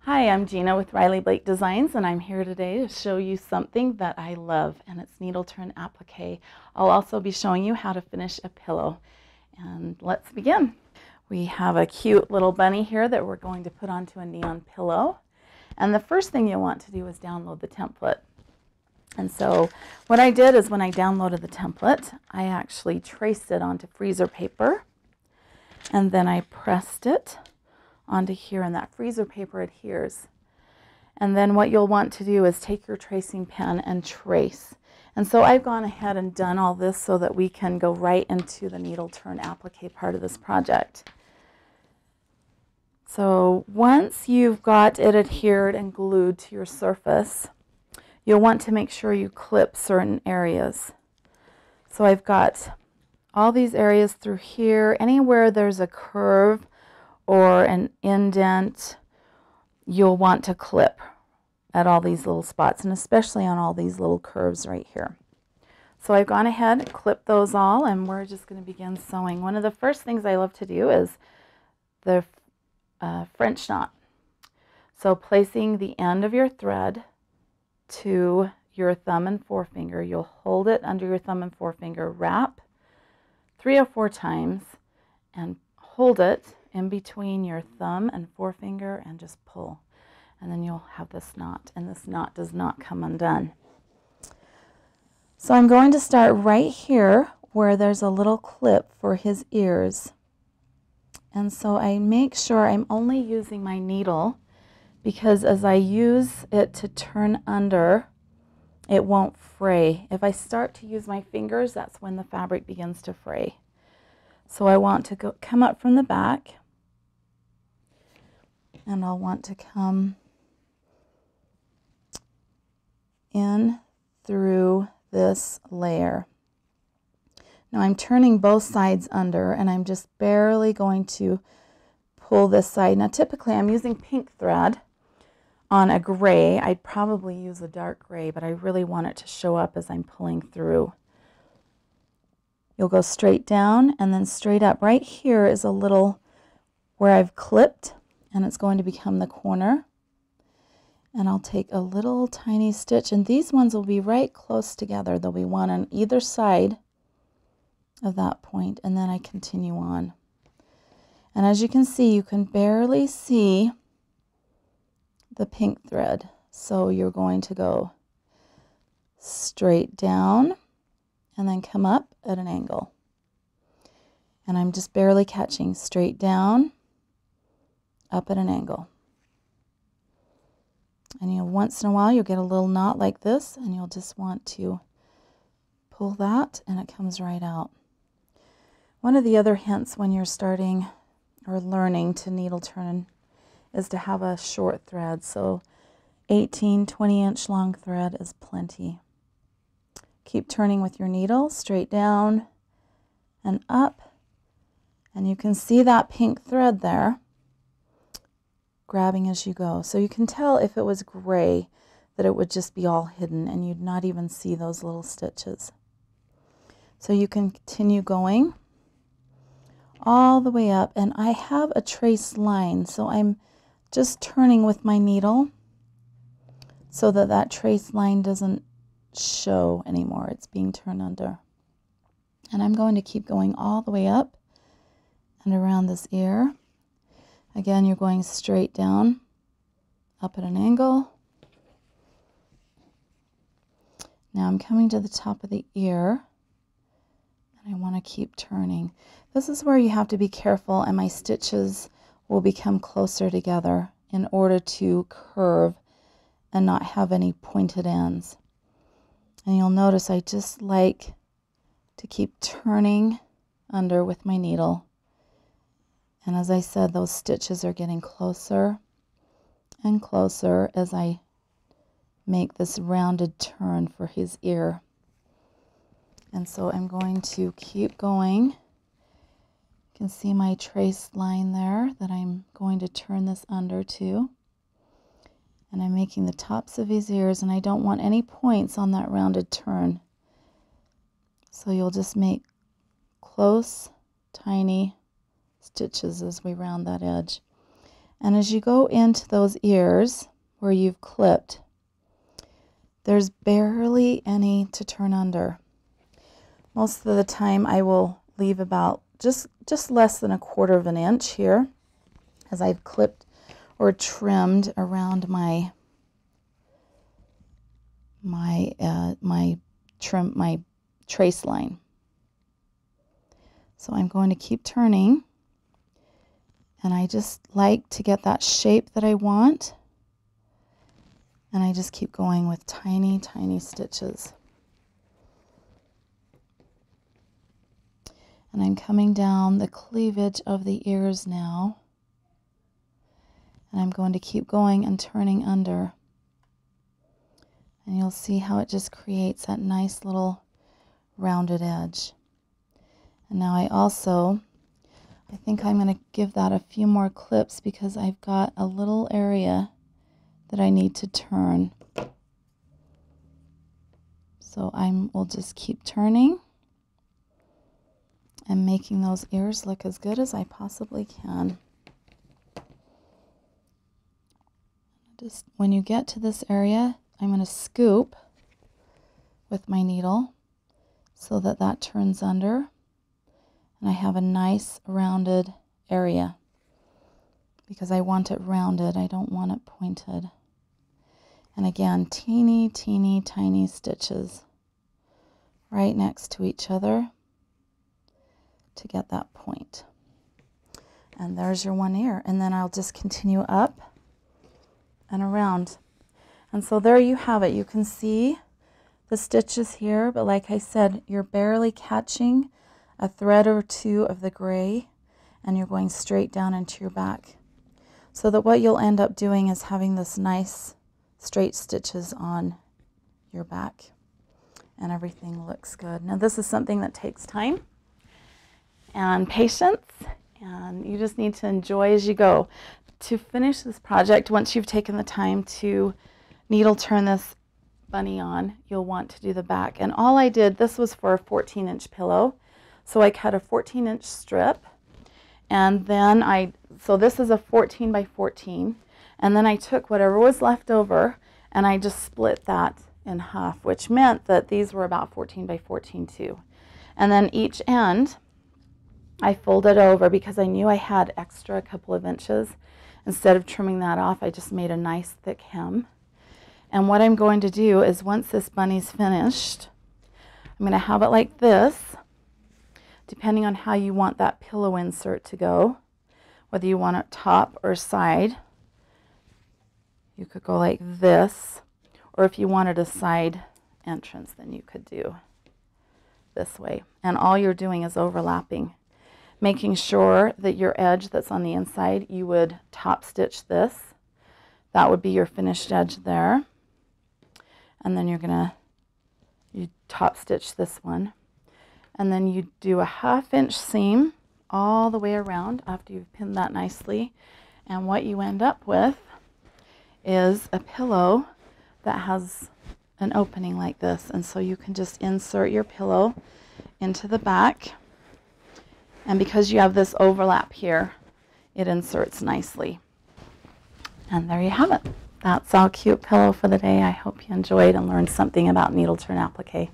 Hi, I'm Gina with Riley Blake Designs, and I'm here today to show you something that I love, and it's Needleturn Applique. I'll also be showing you how to finish a pillow. And let's begin. We have a cute little bunny here that we're going to put onto a neon pillow. And the first thing you'll want to do is download the template. And so what I did is when I downloaded the template, I actually traced it onto freezer paper, and then I pressed it onto here, and that freezer paper adheres. And then what you'll want to do is take your tracing pen and trace. And so I've gone ahead and done all this so that we can go right into the Needleturn Applique part of this project. So once you've got it adhered and glued to your surface, you'll want to make sure you clip certain areas. So I've got all these areas through here. Anywhere there's a curve or an indent, you'll want to clip at all these little spots, and especially on all these little curves right here. So I've gone ahead and clipped those all, and we're just going to begin sewing. One of the first things I love to do is the French knot. So placing the end of your thread to your thumb and forefinger, you'll hold it under your thumb and forefinger, wrap 3 or 4 times, and hold it in between your thumb and forefinger and just pull. And then you'll have this knot, and this knot does not come undone. So I'm going to start right here where there's a little clip for his ears. And so I make sure I'm only using my needle, because as I use it to turn under, it won't fray. If I start to use my fingers, that's when the fabric begins to fray. So I want to come up from the back, and I'll want to come in through this layer. Now I'm turning both sides under, and I'm just barely going to pull this side. Now typically I'm using pink thread on a gray. I'd probably use a dark gray, but I really want it to show up as I'm pulling through. You'll go straight down and then straight up. Right here is a little where I've clipped, and it's going to become the corner. And I'll take a little tiny stitch, and these ones will be right close together. There'll be one on either side of that point, and then I continue on. And as you can see, you can barely see the pink thread. So you're going to go straight down and then come up at an angle. And I'm just barely catching straight down, up at an angle. And once in a while you'll get a little knot like this, and you'll just want to pull that, and it comes right out. One of the other hints when you're starting or learning to needle turn is to have a short thread. So 18, 20-inch long thread is plenty. Keep turning with your needle, straight down and up, and you can see that pink thread there grabbing as you go. So you can tell if it was gray that it would just be all hidden, and you'd not even see those little stitches. So you can continue going all the way up, and I have a traced line, so I'm just turning with my needle so that that traced line doesn't show anymore. It's being turned under. And I'm going to keep going all the way up and around this ear. Again, you're going straight down, up at an angle. Now I'm coming to the top of the ear, and I want to keep turning. This is where you have to be careful, and my stitches will become closer together in order to curve and not have any pointed ends. And you'll notice I just like to keep turning under with my needle. And as I said, those stitches are getting closer and closer as I make this rounded turn for his ear. And so I'm going to keep going. You can see my traced line there that I'm going to turn this under to. And I'm making the tops of his ears, and I don't want any points on that rounded turn. So you'll just make close, tiny stitches as we round that edge. And as you go into those ears where you've clipped, there's barely any to turn under. Most of the time I will leave about just less than 1/4 of an inch here as I've clipped or trimmed around my trace line. So I'm going to keep turning, and I just like to get that shape that I want, and I just keep going with tiny, tiny stitches. And I'm coming down the cleavage of the ears now, and I'm going to keep going and turning under. And you'll see how it just creates that nice little rounded edge. And now I think I'm going to give that a few more clips because I've got a little area that I need to turn. So we'll just keep turning and making those ears look as good as I possibly can. Just when you get to this area, I'm going to scoop with my needle so that that turns under, and I have a nice rounded area because I want it rounded. I don't want it pointed. And again, teeny, teeny, tiny stitches right next to each other to get that point. And there's your one ear. And then I'll just continue up and around. And so there you have it. You can see the stitches here, but like I said, you're barely catching a thread or two of the gray, and you're going straight down into your back. So that what you'll end up doing is having this nice straight stitches on your back, and everything looks good. Now this is something that takes time and patience, and you just need to enjoy as you go. To finish this project, once you've taken the time to needle turn this bunny on, you'll want to do the back. And all I did, this was for a 14-inch pillow, so I cut a 14-inch strip, and then so this is a 14 by 14, and then I took whatever was left over and I just split that in half, which meant that these were about 14 by 14 too. And then each end I folded over because I knew I had extra a couple of inches. Instead of trimming that off, I just made a nice thick hem. And what I'm going to do is, once this bunny's finished, I'm going to have it like this, depending on how you want that pillow insert to go, whether you want it top or side. You could go like this, or if you wanted a side entrance, then you could do this way. And all you're doing is overlapping, making sure that your edge that's on the inside, you would top stitch this. That would be your finished edge there. And then you top stitch this one. And then you do a 1/2 inch seam all the way around after you've pinned that nicely. And what you end up with is a pillow that has an opening like this. And so you can just insert your pillow into the back. And because you have this overlap here, it inserts nicely. And there you have it. That's our cute pillow for the day. I hope you enjoyed and learned something about Needleturn Applique.